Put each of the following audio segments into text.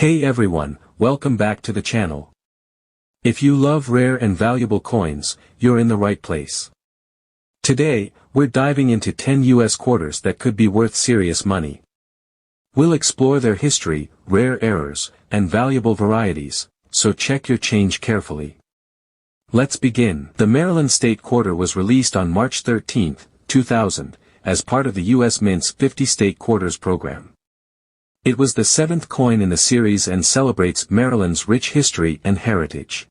Hey everyone, welcome back to the channel. If you love rare and valuable coins, you're in the right place. Today, we're diving into 10 US quarters that could be worth serious money. We'll explore their history, rare errors, and valuable varieties, so check your change carefully. Let's begin. The Maryland State Quarter was released on March 13, 2000, as part of the US Mint's 50 State Quarters program. It was the seventh coin in the series and celebrates Maryland's rich history and heritage.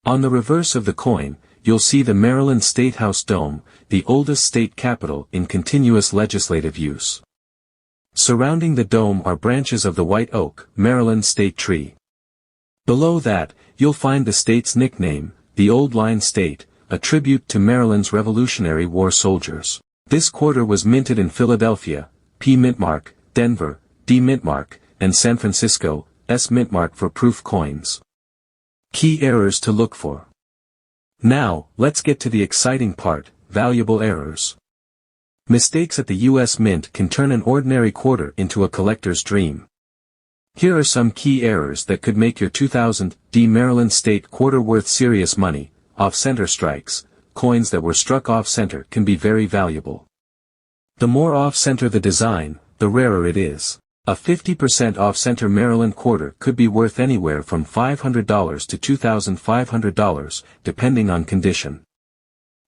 On the reverse of the coin, you'll see the Maryland State House Dome, the oldest state capitol in continuous legislative use. Surrounding the dome are branches of the white oak, Maryland state tree. Below that, you'll find the state's nickname, the Old Line State, a tribute to Maryland's Revolutionary War soldiers. This quarter was minted in Philadelphia, P. Mintmark, Denver, D. Mintmark, and San Francisco, S. Mintmark for proof coins. Key errors to look for. Now, let's get to the exciting part, valuable errors. Mistakes at the US Mint can turn an ordinary quarter into a collector's dream. Here are some key errors that could make your 2000 D Maryland State Quarter worth serious money. Off-center strikes. Coins that were struck off-center can be very valuable. The more off-center the design, the rarer it is. A 50% off-center Maryland quarter could be worth anywhere from $500 to $2,500, depending on condition.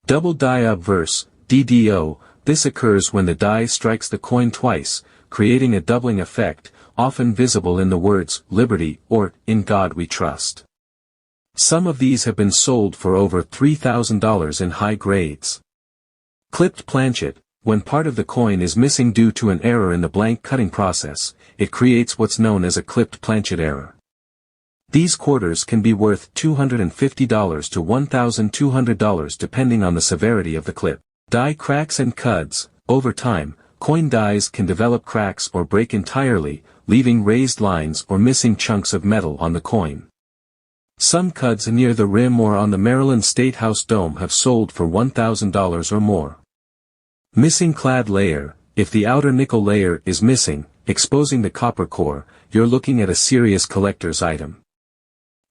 Double die obverse, DDO, this occurs when the die strikes the coin twice, creating a doubling effect, often visible in the words, Liberty, or, In God We Trust. Some of these have been sold for over $3,000 in high grades. Clipped planchet. When part of the coin is missing due to an error in the blank cutting process, it creates what's known as a clipped planchet error. These quarters can be worth $250 to $1,200 depending on the severity of the clip. Die cracks and cuds. Over time, coin dies can develop cracks or break entirely, leaving raised lines or missing chunks of metal on the coin. Some cuds near the rim or on the Maryland State House Dome have sold for $1,000 or more. Missing clad layer. If the outer nickel layer is missing, exposing the copper core, you're looking at a serious collector's item.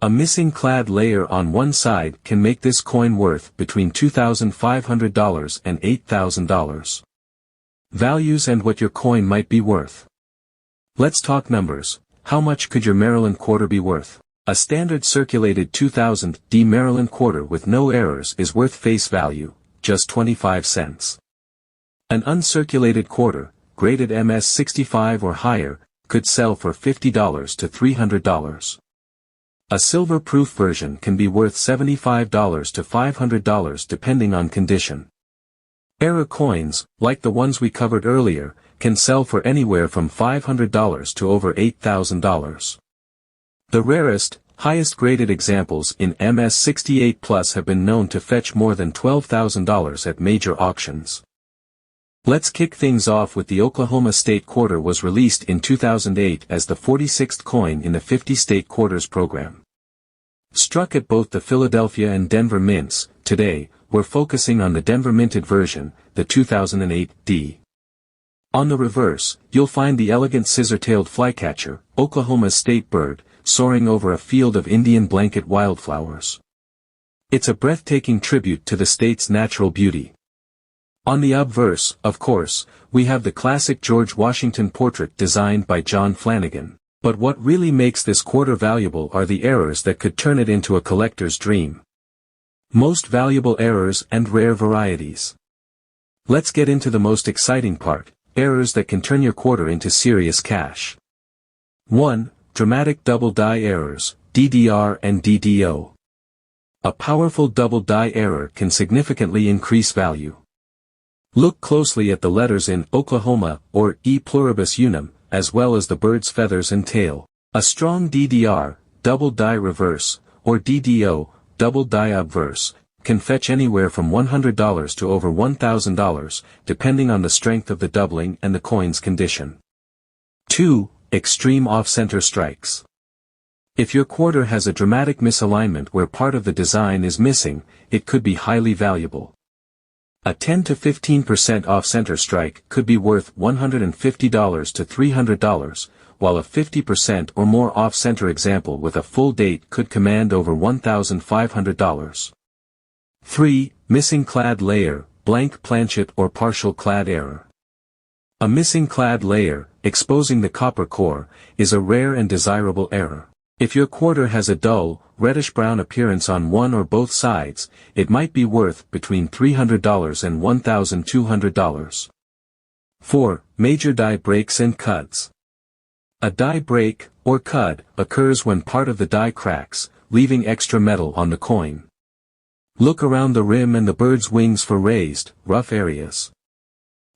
A missing clad layer on one side can make this coin worth between $2,500 and $8,000. Values and what your coin might be worth. Let's talk numbers. How much could your Maryland quarter be worth? A standard circulated 2000 D Maryland quarter with no errors is worth face value, just 25 cents. An uncirculated quarter, graded MS 65 or higher, could sell for $50 to $300. A silver-proof version can be worth $75 to $500 depending on condition. Error coins, like the ones we covered earlier, can sell for anywhere from $500 to over $8,000. The rarest, highest-graded examples in MS 68 Plus have been known to fetch more than $12,000 at major auctions. Let's kick things off with the Oklahoma State Quarter was released in 2008 as the 46th coin in the 50 State Quarters program. Struck at both the Philadelphia and Denver mints, today, we're focusing on the Denver minted version, the 2008 D. On the reverse, you'll find the elegant scissor-tailed flycatcher, Oklahoma's state bird, soaring over a field of Indian blanket wildflowers. It's a breathtaking tribute to the state's natural beauty. On the obverse, of course, we have the classic George Washington portrait designed by John Flanagan. But what really makes this quarter valuable are the errors that could turn it into a collector's dream. Most valuable errors and rare varieties. Let's get into the most exciting part, errors that can turn your quarter into serious cash. 1. Dramatic double die errors, DDR and DDO. A powerful double die error can significantly increase value. Look closely at the letters in Oklahoma, or E pluribus unum, as well as the bird's feathers and tail. A strong DDR, double die reverse, or DDO, double die obverse, can fetch anywhere from $100 to over $1,000, depending on the strength of the doubling and the coin's condition. 2. Extreme off-center strikes. If your quarter has a dramatic misalignment where part of the design is missing, it could be highly valuable. A 10 to 15% off-center strike could be worth $150 to $300, while a 50% or more off-center example with a full date could command over $1,500. 3. Missing clad layer, blank planchet or partial clad error. A missing clad layer, exposing the copper core, is a rare and desirable error. If your quarter has a dull, reddish-brown appearance on one or both sides, it might be worth between $300 and $1,200. 4. Major die breaks and cuts. A die break, or cud, occurs when part of the die cracks, leaving extra metal on the coin. Look around the rim and the bird's wings for raised, rough areas.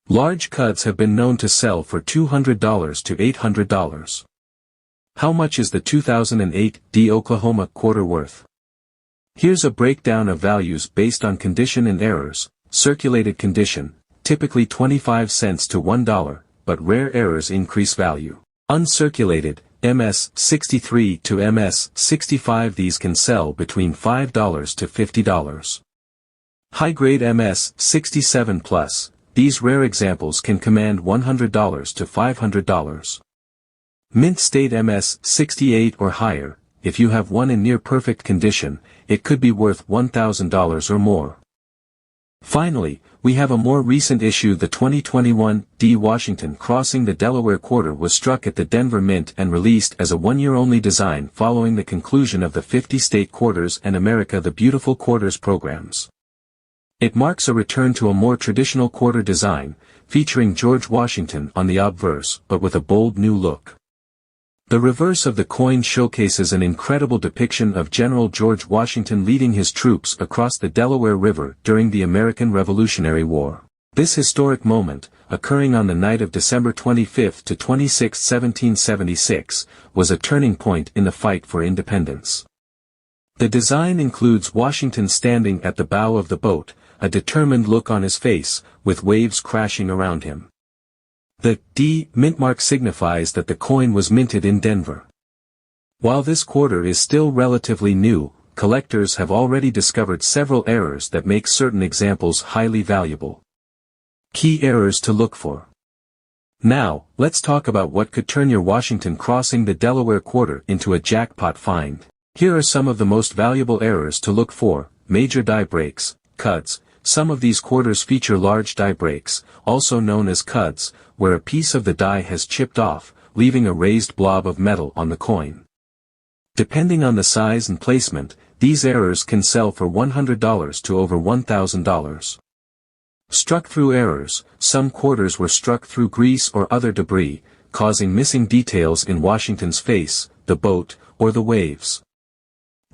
Large cuds have been known to sell for $200 to $800. How much is the 2008 D Oklahoma quarter worth? Here's a breakdown of values based on condition and errors. Circulated condition, typically 25 cents to $1, but rare errors increase value. Uncirculated, MS 63 to MS 65. These can sell between $5 to $50. High-grade MS 67 plus, these rare examples can command $100 to $500. Mint state MS 68 or higher, if you have one in near-perfect condition, it could be worth $1,000 or more. Finally, we have a more recent issue. The 2021 D Washington crossing the Delaware quarter was struck at the Denver Mint and released as a one-year-only design following the conclusion of the 50-state quarters and America the Beautiful quarters programs. It marks a return to a more traditional quarter design, featuring George Washington on the obverse but with a bold new look. The reverse of the coin showcases an incredible depiction of General George Washington leading his troops across the Delaware River during the American Revolutionary War. This historic moment, occurring on the night of December 25 to 26, 1776, was a turning point in the fight for independence. The design includes Washington standing at the bow of the boat, a determined look on his face, with waves crashing around him. The D mint mark signifies that the coin was minted in Denver. While this quarter is still relatively new, collectors have already discovered several errors that make certain examples highly valuable. Key errors to look for. Now, let's talk about what could turn your Washington crossing the Delaware quarter into a jackpot find. Here are some of the most valuable errors to look for: major die breaks, cuds. Some of these quarters feature large die breaks, also known as cuds, where a piece of the die has chipped off, leaving a raised blob of metal on the coin. Depending on the size and placement, these errors can sell for $100 to over $1,000. Struck-through errors. Some quarters were struck through grease or other debris, causing missing details in Washington's face, the boat, or the waves.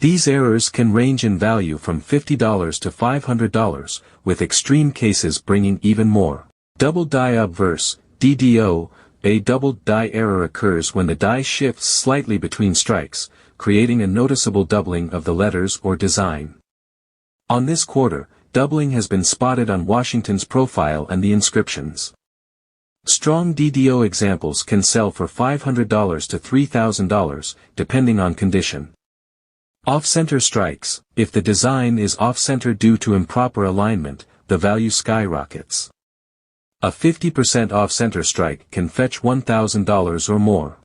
These errors can range in value from $50 to $500, with extreme cases bringing even more. Double die obverse, DDO. A double die error occurs when the die shifts slightly between strikes, creating a noticeable doubling of the letters or design. On this quarter, doubling has been spotted on Washington's profile and the inscriptions. Strong DDO examples can sell for $500 to $3,000, depending on condition. Off-center strikes. If the design is off-center due to improper alignment, the value skyrockets. A 50% off-center strike can fetch $1,000 or more.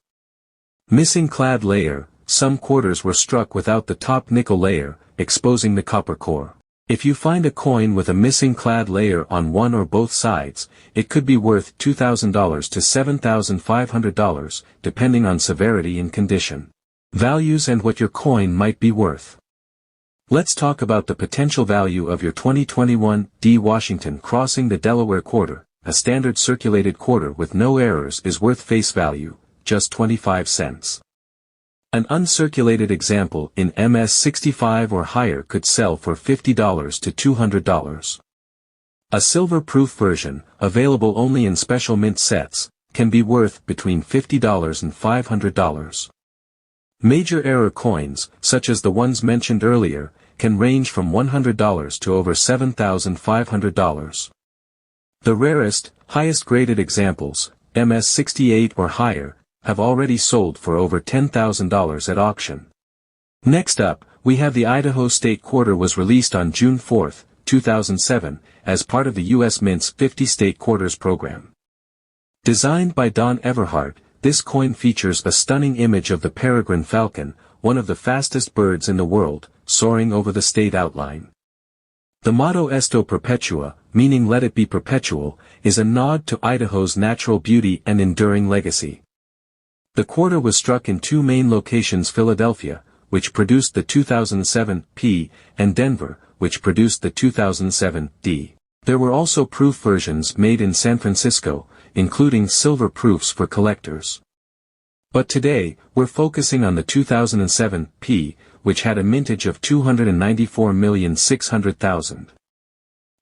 Missing clad layer. Some quarters were struck without the top nickel layer, exposing the copper core. If you find a coin with a missing clad layer on one or both sides, it could be worth $2,000 to $7,500, depending on severity and condition. Values and what your coin might be worth. Let's talk about the potential value of your 2021 D Washington crossing the Delaware quarter. A standard circulated quarter with no errors is worth face value, just 25 cents. An uncirculated example in MS 65 or higher could sell for $50 to $200. A silver-proof version, available only in special mint sets, can be worth between $50 and $500. Major error coins, such as the ones mentioned earlier, can range from $100 to over $7,500. The rarest, highest-graded examples, MS 68 or higher, have already sold for over $10,000 at auction. Next up, we have the Idaho State Quarter was released on June 4, 2007, as part of the U.S. Mint's 50 State Quarters program. Designed by Don Everhart, this coin features a stunning image of the peregrine falcon, one of the fastest birds in the world, soaring over the state outline. The motto Esto Perpetua, meaning let it be perpetual, is a nod to Idaho's natural beauty and enduring legacy. The quarter was struck in two main locations: Philadelphia, which produced the 2007 P, and Denver, which produced the 2007 D. There were also proof versions made in San Francisco, including silver proofs for collectors. But today, we're focusing on the 2007 P, which had a mintage of 294,600,000.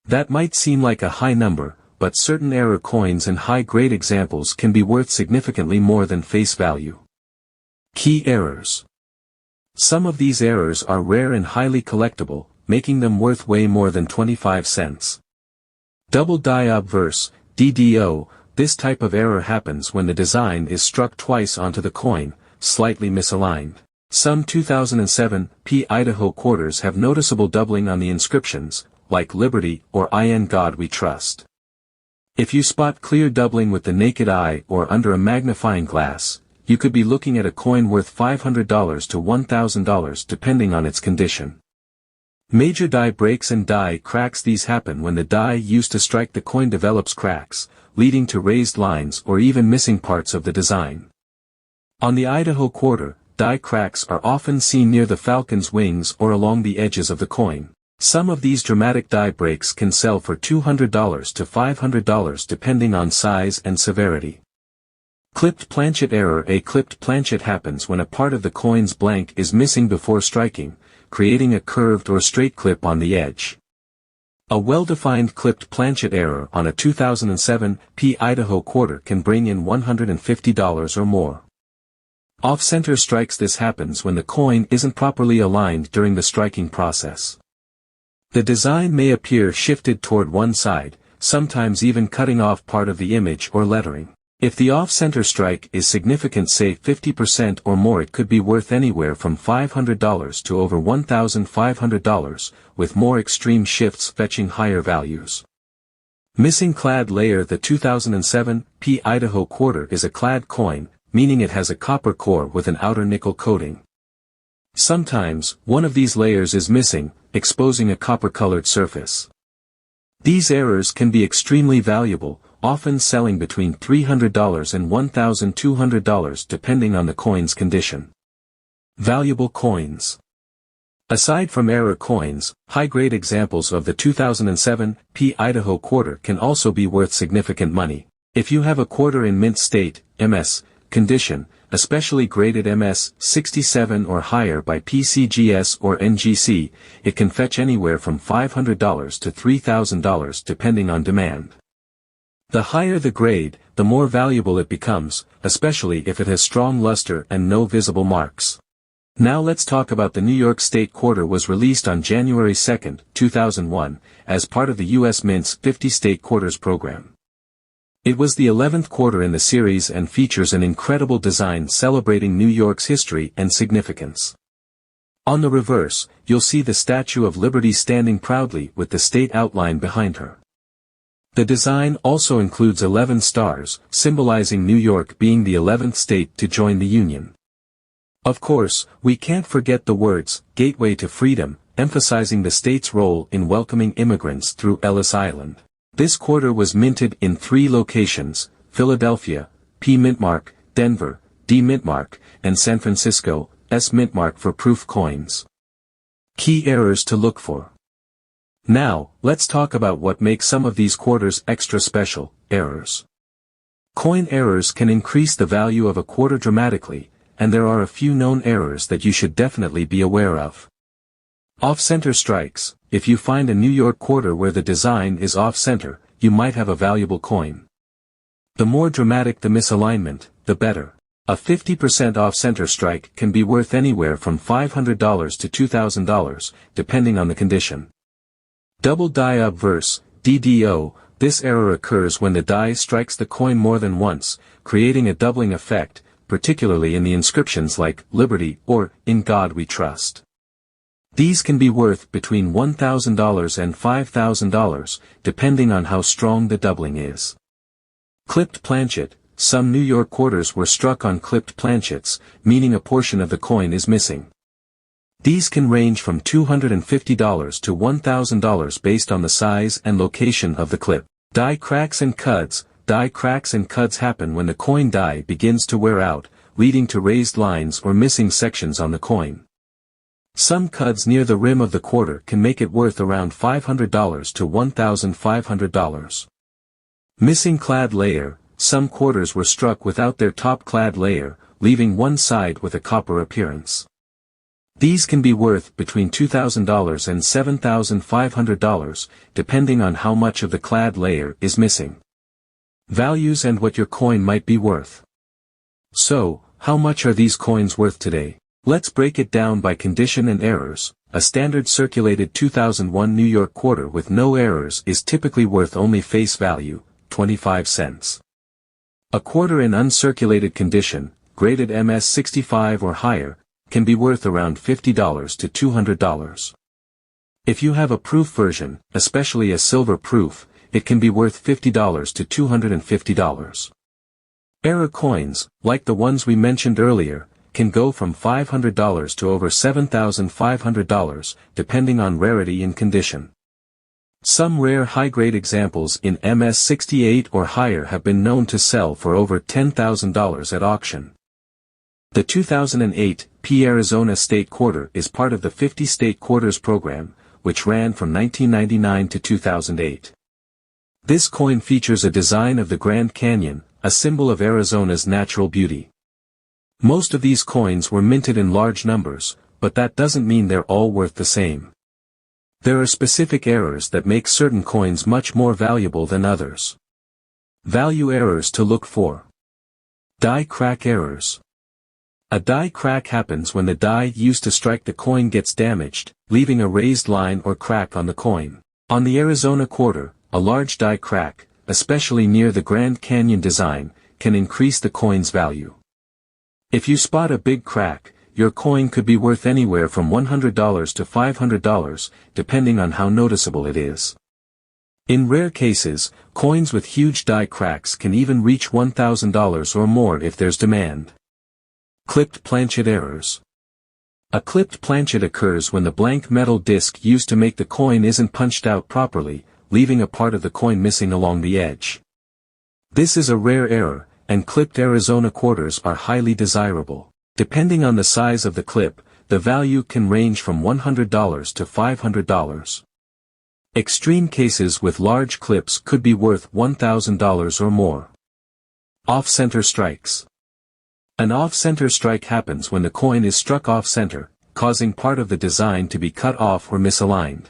That might seem like a high number, but certain error coins and high-grade examples can be worth significantly more than face value. Key errors. Some of these errors are rare and highly collectible, making them worth way more than 25 cents. Double die obverse, DDO. This type of error happens when the design is struck twice onto the coin, slightly misaligned. Some 2007 P Idaho quarters have noticeable doubling on the inscriptions, like Liberty or In God We Trust. If you spot clear doubling with the naked eye or under a magnifying glass, you could be looking at a coin worth $500 to $1,000 depending on its condition. Major die breaks and die cracks. These happen when the die used to strike the coin develops cracks, leading to raised lines or even missing parts of the design. On the Idaho quarter, die cracks are often seen near the falcon's wings or along the edges of the coin. Some of these dramatic die breaks can sell for $200 to $500 depending on size and severity. Clipped planchet error. A clipped planchet happens when a part of the coin's blank is missing before striking, creating a curved or straight clip on the edge. A well-defined clipped planchet error on a 2007 P Idaho quarter can bring in $150 or more. Off-center strikes. This happens when the coin isn't properly aligned during the striking process. The design may appear shifted toward one side, sometimes even cutting off part of the image or lettering. If the off-center strike is significant, say 50% or more, it could be worth anywhere from $500 to over $1,500, with more extreme shifts fetching higher values. Missing clad layer. The 2007 P Idaho quarter is a clad coin, meaning it has a copper core with an outer nickel coating. Sometimes, one of these layers is missing, exposing a copper-colored surface. These errors can be extremely valuable, often selling between $300 and $1,200 depending on the coin's condition. Valuable coins. Aside from error coins, high-grade examples of the 2007 P Idaho quarter can also be worth significant money. If you have a quarter in mint state, MS, condition, especially graded MS 67 or higher by PCGS or NGC, it can fetch anywhere from $500 to $3,000 depending on demand. The higher the grade, the more valuable it becomes, especially if it has strong luster and no visible marks. Now let's talk about the New York State quarter. Was released on January 2, 2001, as part of the U.S. Mint's 50 State Quarters program. It was the 11th quarter in the series and features an incredible design celebrating New York's history and significance. On the reverse, you'll see the Statue of Liberty standing proudly with the state outline behind her. The design also includes 11 stars, symbolizing New York being the 11th state to join the Union. Of course, we can't forget the words, "Gateway to Freedom," emphasizing the state's role in welcoming immigrants through Ellis Island. This quarter was minted in 3 locations: Philadelphia, P Mintmark, Denver, D Mintmark, and San Francisco, S Mintmark for proof coins. Key errors to look for. Now, let's talk about what makes some of these quarters extra special. Errors. Coin errors can increase the value of a quarter dramatically, and there are a few known errors that you should definitely be aware of. Off-center strikes. If you find a New York quarter where the design is off-center, you might have a valuable coin. The more dramatic the misalignment, the better. A 50% off-center strike can be worth anywhere from $500 to $2,000, depending on the condition. Double die obverse, DDO. This error occurs when the die strikes the coin more than once, creating a doubling effect, particularly in the inscriptions like Liberty or In God We Trust. These can be worth between $1,000 and $5,000, depending on how strong the doubling is. Clipped planchet. some New York quarters were struck on clipped planchets, meaning a portion of the coin is missing. These can range from $250 to $1,000 based on the size and location of the clip. Die cracks and cuds. Die cracks and cuds happen when the coin die begins to wear out, leading to raised lines or missing sections on the coin. Some cuds near the rim of the quarter can make it worth around $500 to $1,500. Missing clad layer. Some quarters were struck without their top clad layer, leaving one side with a copper appearance. These can be worth between $2,000 and $7,500, depending on how much of the clad layer is missing. Values and what your coin might be worth. So, how much are these coins worth today? Let's break it down by condition and errors. A standard circulated 2001 New York quarter with no errors is typically worth only face value, 25 cents. A quarter in uncirculated condition, graded MS65 or higher, can be worth around $50 to $200. If you have a proof version, especially a silver proof, it can be worth $50 to $250. Error coins, like the ones we mentioned earlier, can go from $500 to over $7,500, depending on rarity and condition. Some rare high-grade examples in MS68 or higher have been known to sell for over $10,000 at auction. The 2008 P. Arizona State Quarter is part of the 50 State Quarters program, which ran from 1999 to 2008. This coin features a design of the Grand Canyon, a symbol of Arizona's natural beauty. Most of these coins were minted in large numbers, but that doesn't mean they're all worth the same. There are specific errors that make certain coins much more valuable than others. Value errors to look for. Die crack errors. A die crack happens when the die used to strike the coin gets damaged, leaving a raised line or crack on the coin. On the Arizona quarter, a large die crack, especially near the Grand Canyon design, can increase the coin's value. If you spot a big crack, your coin could be worth anywhere from $100 to $500, depending on how noticeable it is. In rare cases, coins with huge die cracks can even reach $1,000 or more if there's demand. Clipped planchet errors. A clipped planchet occurs when the blank metal disc used to make the coin isn't punched out properly, leaving a part of the coin missing along the edge. This is a rare error, and clipped Arizona quarters are highly desirable. Depending on the size of the clip, the value can range from $100 to $500. Extreme cases with large clips could be worth $1,000 or more. Off-center strikes. An off-center strike happens when the coin is struck off-center, causing part of the design to be cut off or misaligned.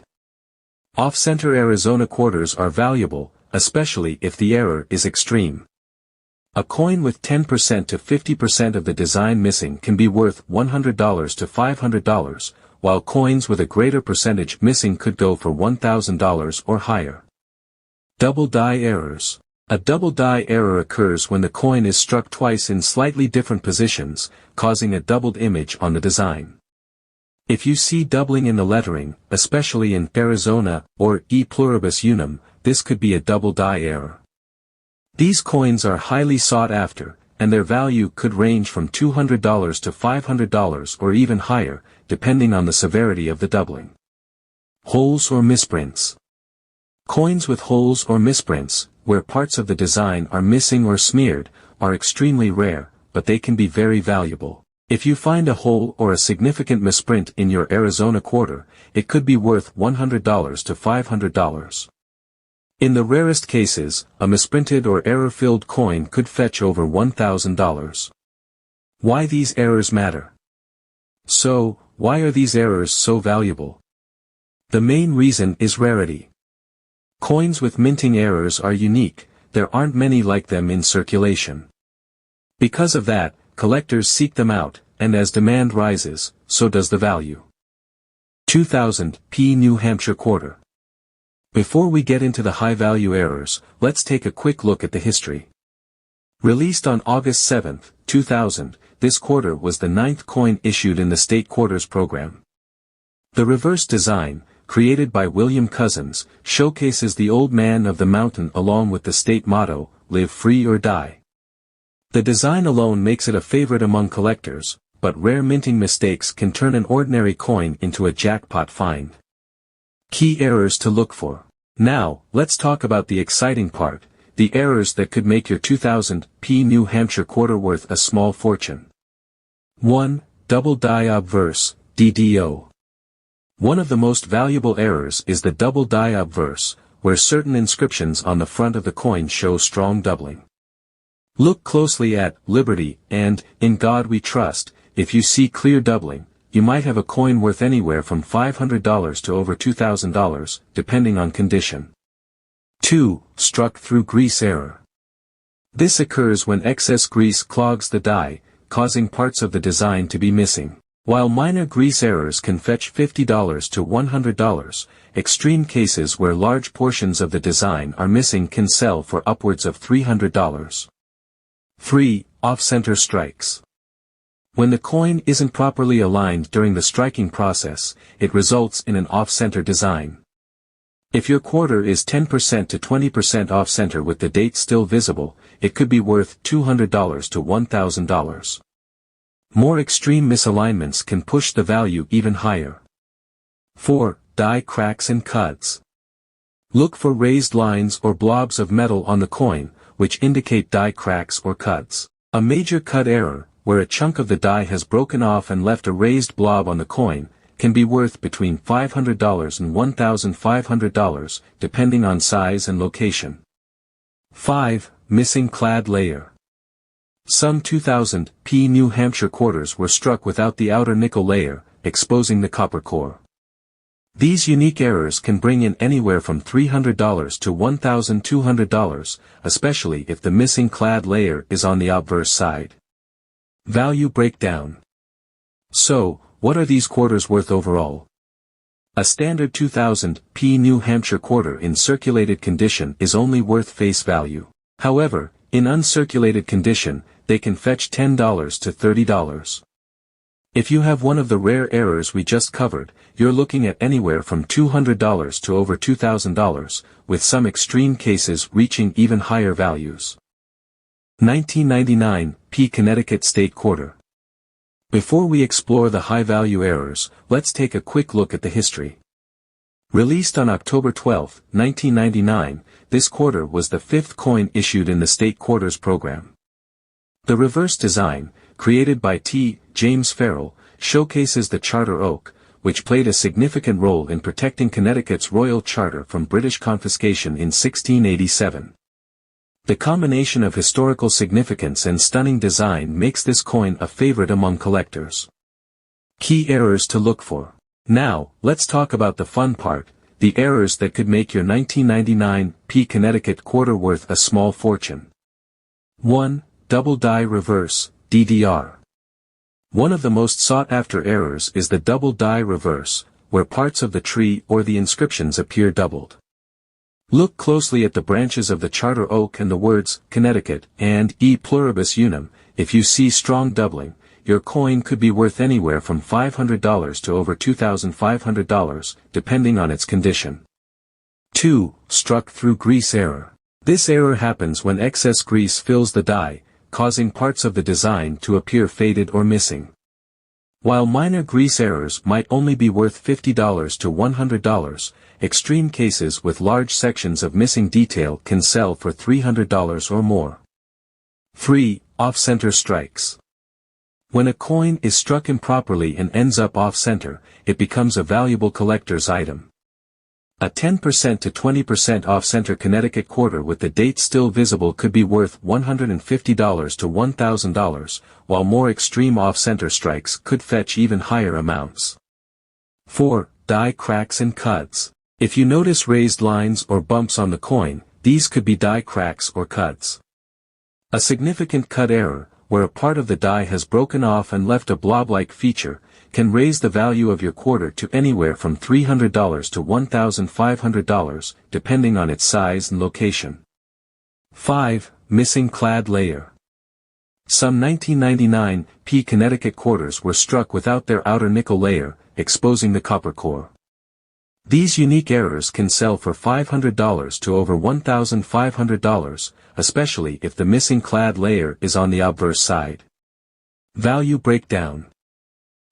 Off-center Arizona quarters are valuable, especially if the error is extreme. A coin with 10% to 50% of the design missing can be worth $100 to $500, while coins with a greater percentage missing could go for $1,000 or higher. Double die errors. A double die error occurs when the coin is struck twice in slightly different positions, causing a doubled image on the design. If you see doubling in the lettering, especially in Arizona or E pluribus unum, this could be a double die error. These coins are highly sought after, and their value could range from $200 to $500 or even higher, depending on the severity of the doubling. Holes or misprints. Coins with holes or misprints, where parts of the design are missing or smeared, are extremely rare, but they can be very valuable. If you find a hole or a significant misprint in your Arizona quarter, it could be worth $100 to $500. In the rarest cases, a misprinted or error-filled coin could fetch over $1,000. Why these errors matter? So, why are these errors so valuable? The main reason is rarity. Coins with minting errors are unique, there aren't many like them in circulation. Because of that, collectors seek them out, and as demand rises, so does the value. 2000 P. New Hampshire Quarter. Before we get into the high-value errors, let's take a quick look at the history. Released on August 7, 2000, this quarter was the 9th coin issued in the State Quarters program. The reverse design, created by William Cousins, showcases the Old Man of the Mountain along with the state motto, "Live Free or Die." The design alone makes it a favorite among collectors, but rare minting mistakes can turn an ordinary coin into a jackpot find. Key errors to look for. Now, let's talk about the exciting part, the errors that could make your 2000 P New Hampshire quarter worth a small fortune. 1. Double die obverse, DDO. One of the most valuable errors is the double die obverse, where certain inscriptions on the front of the coin show strong doubling. Look closely at Liberty and In God We Trust. If you see clear doubling, you might have a coin worth anywhere from $500 to over $2,000, depending on condition. 2. Struck through grease error. This occurs when excess grease clogs the die, causing parts of the design to be missing. While minor grease errors can fetch $50 to $100, extreme cases where large portions of the design are missing can sell for upwards of $300. 3. Off-center strikes. When the coin isn't properly aligned during the striking process, it results in an off-center design. If your quarter is 10% to 20% off-center with the date still visible, it could be worth $200 to $1,000. More extreme misalignments can push the value even higher. 4. Die cracks and cuts. Look for raised lines or blobs of metal on the coin, which indicate die cracks or cuts. A major cut error, where a chunk of the die has broken off and left a raised blob on the coin, can be worth between $500 and $1,500, depending on size and location. 5. Missing clad layer. Some 2000 P New Hampshire quarters were struck without the outer nickel layer, exposing the copper core. These unique errors can bring in anywhere from $300 to $1,200, especially if the missing clad layer is on the obverse side. Value breakdown. So, what are these quarters worth overall? A standard 2000 P New Hampshire quarter in circulated condition is only worth face value. However, in uncirculated condition, they can fetch $10 to $30. If you have one of the rare errors we just covered, you're looking at anywhere from $200 to over $2,000, with some extreme cases reaching even higher values. 1999 P Connecticut State Quarter. Before we explore the high-value errors, let's take a quick look at the history. Released on October 12, 1999, this quarter was the fifth coin issued in the state quarters program. The reverse design, created by T. James Farrell, showcases the charter oak, which played a significant role in protecting Connecticut's royal charter from British confiscation in 1687. The combination of historical significance and stunning design makes this coin a favorite among collectors. Key errors to look for. Now, let's talk about the fun part, the errors that could make your 1999 P Connecticut quarter worth a small fortune. 1. Double die reverse, DDR. One of the most sought-after errors is the double die reverse, where parts of the tree or the inscriptions appear doubled. Look closely at the branches of the charter oak and the words Connecticut and E pluribus unum. If you see strong doubling, your coin could be worth anywhere from $500 to over $2,500, depending on its condition. 2. Struck through grease error. This error happens when excess grease fills the die, causing parts of the design to appear faded or missing. While minor grease errors might only be worth $50 to $100, extreme cases with large sections of missing detail can sell for $300 or more. 3. Off-center strikes. When a coin is struck improperly and ends up off-center, it becomes a valuable collector's item. A 10% to 20% off-center Connecticut quarter with the date still visible could be worth $150 to $1,000, while more extreme off-center strikes could fetch even higher amounts. 4. Die cracks and cuts. If you notice raised lines or bumps on the coin, these could be die cracks or cuts. A significant cut error, where a part of the die has broken off and left a blob-like feature, can raise the value of your quarter to anywhere from $300 to $1,500, depending on its size and location. 5. Missing clad layer. Some 1999 P Connecticut quarters were struck without their outer nickel layer, exposing the copper core. These unique errors can sell for $500 to over $1,500, especially if the missing clad layer is on the obverse side. Value breakdown.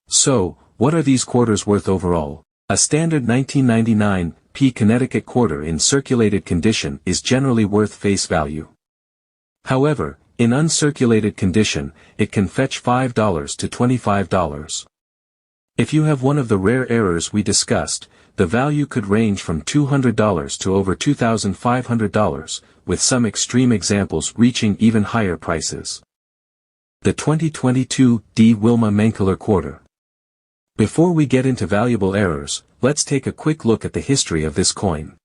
So, what are these quarters worth overall? A standard 1999 p Connecticut quarter in circulated condition is generally worth face value. However, in uncirculated condition, it can fetch $5 to $25. If you have one of the rare errors we discussed, the value could range from $200 to over $2,500, with some extreme examples reaching even higher prices. The 2022 D. Wilma Mankiller quarter. Before we get into valuable errors, let's take a quick look at the history of this coin.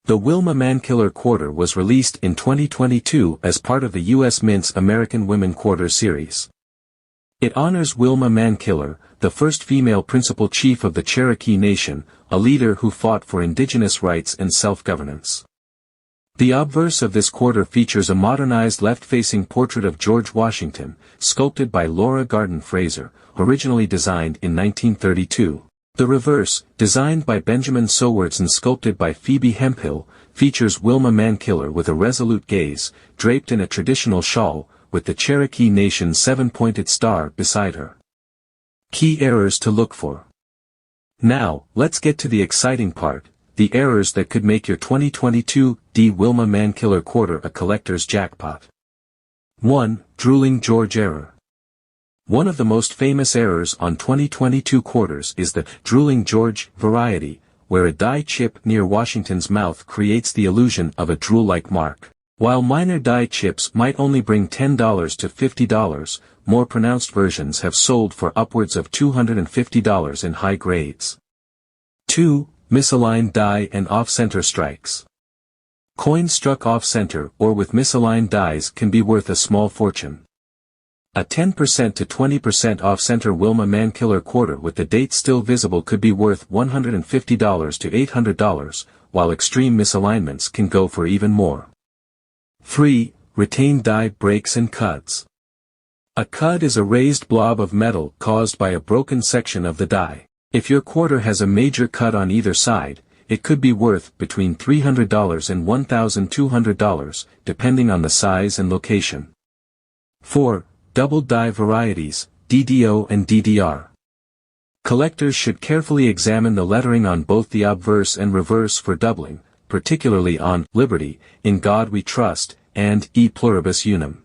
The Wilma Mankiller quarter was released in 2022 as part of the U.S. Mint's American Women Quarter series. It honors Wilma Mankiller, the first female principal chief of the Cherokee Nation, a leader who fought for indigenous rights and self-governance. The obverse of this quarter features a modernized left-facing portrait of George Washington, sculpted by Laura Garden Fraser, originally designed in 1932. The reverse, designed by Benjamin Sowards and sculpted by Phoebe Hemphill, features Wilma Mankiller with a resolute gaze, draped in a traditional shawl, with the Cherokee Nation's seven-pointed star beside her. Key errors to look for. Now, let's get to the exciting part, the errors that could make your 2022 D. Wilma Mankiller quarter a collector's jackpot. 1. Drooling George error. One of the most famous errors on 2022 quarters is the drooling George variety, where a die chip near Washington's mouth creates the illusion of a drool-like mark. While minor die chips might only bring $10 to $50, more pronounced versions have sold for upwards of $250 in high grades. 2. Misaligned die and off-center strikes. Coins struck off-center or with misaligned dies can be worth a small fortune. A 10% to 20% off-center Wilma Mankiller quarter with the date still visible could be worth $150 to $800, while extreme misalignments can go for even more. 3. Retained die breaks and cuts. A cud is a raised blob of metal caused by a broken section of the die. If your quarter has a major cut on either side, it could be worth between $300 and $1,200, depending on the size and location. 4. Double die varieties, DDO and DDR. Collectors should carefully examine the lettering on both the obverse and reverse for doubling, particularly on Liberty, In God We Trust, and E Pluribus Unum.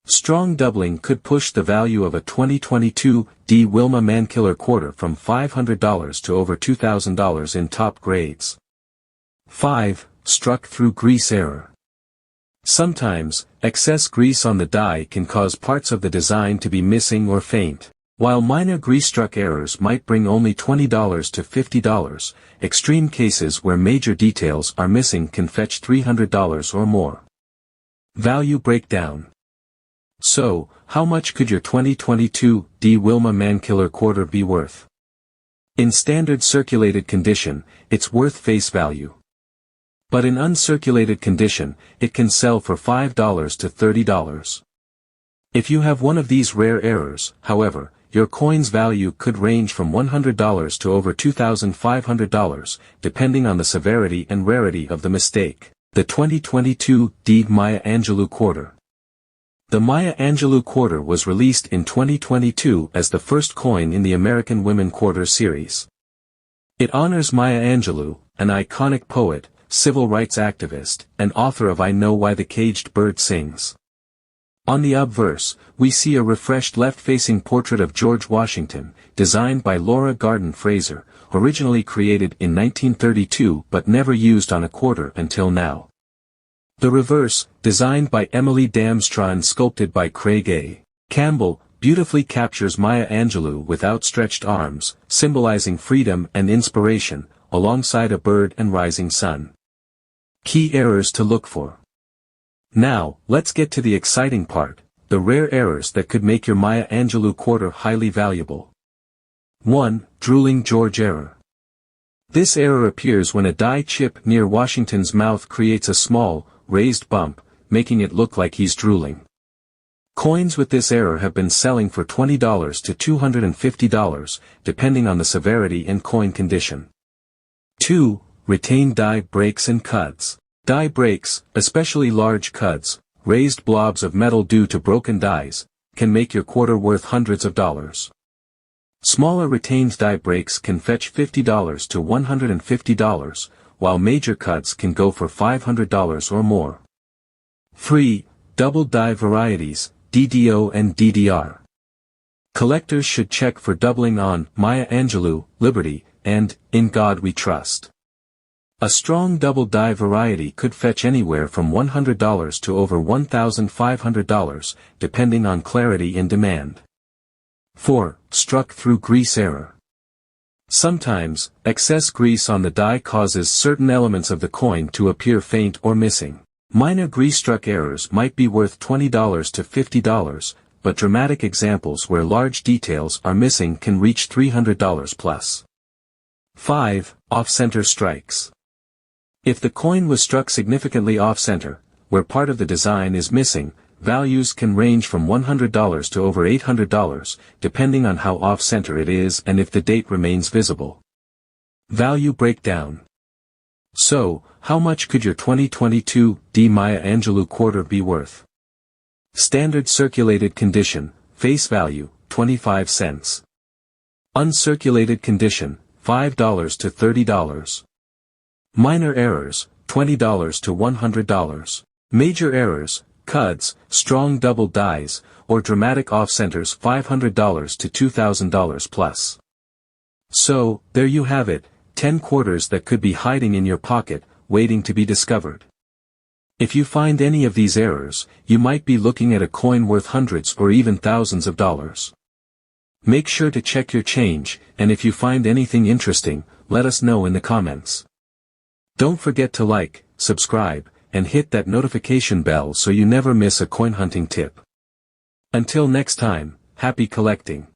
Strong doubling could push the value of a 2022 D. Wilma Mankiller quarter from $500 to over $2,000 in top grades. 5. Struck through grease error. Sometimes, excess grease on the die can cause parts of the design to be missing or faint. While minor grease-struck errors might bring only $20 to $50, extreme cases where major details are missing can fetch $300 or more. Value breakdown. So, how much could your 2022 D. Wilma Mankiller quarter be worth? In standard circulated condition, it's worth face value. But in uncirculated condition, it can sell for $5 to $30. If you have one of these rare errors, however, your coin's value could range from $100 to over $2,500, depending on the severity and rarity of the mistake. The 2022 D. Maya Angelou quarter. The Maya Angelou quarter was released in 2022 as the first coin in the American Women Quarter series. It honors Maya Angelou, an iconic poet, civil rights activist, and author of I Know Why the Caged Bird Sings. On the obverse, we see a refreshed left-facing portrait of George Washington, designed by Laura Garden Fraser, originally created in 1932 but never used on a quarter until now. The reverse, designed by Emily Damstra and sculpted by Craig A. Campbell, beautifully captures Maya Angelou with outstretched arms, symbolizing freedom and inspiration, alongside a bird and rising sun. Key errors to look for. Now, let's get to the exciting part, the rare errors that could make your Maya Angelou quarter highly valuable. 1. Drooling George error. This error appears when a die chip near Washington's mouth creates a small, raised bump, making it look like he's drooling. Coins with this error have been selling for $20 to $250, depending on the severity and coin condition. 2. Retain die breaks and cuts. Die breaks, especially large cuts, raised blobs of metal due to broken dies, can make your quarter worth hundreds of dollars. Smaller retained die breaks can fetch $50 to $150, while major cuts can go for $500 or more. 3. Double die varieties, DDO and DDR. Collectors should check for doubling on Maya Angelou, Liberty, and In God We Trust. A strong double die variety could fetch anywhere from $100 to over $1,500, depending on clarity and demand. 4. Struck through grease error. Sometimes, excess grease on the die causes certain elements of the coin to appear faint or missing. Minor grease-struck errors might be worth $20 to $50, but dramatic examples where large details are missing can reach $300 plus. 5. Off-center strikes. If the coin was struck significantly off-center, where part of the design is missing, values can range from $100 to over $800, depending on how off-center it is and if the date remains visible. Value breakdown. So, how much could your 2022 D Maya Angelou quarter be worth? Standard circulated condition, face value, 25 cents. Uncirculated condition, $5 to $30. Minor errors, $20 to $100. Major errors, cuds, strong double dies, or dramatic off-centers $500 to $2,000 plus. So, there you have it, 10 quarters that could be hiding in your pocket, waiting to be discovered. If you find any of these errors, you might be looking at a coin worth hundreds or even thousands of dollars. Make sure to check your change, and if you find anything interesting, let us know in the comments. Don't forget to like, subscribe, and hit that notification bell so you never miss a coin hunting tip. Until next time, happy collecting.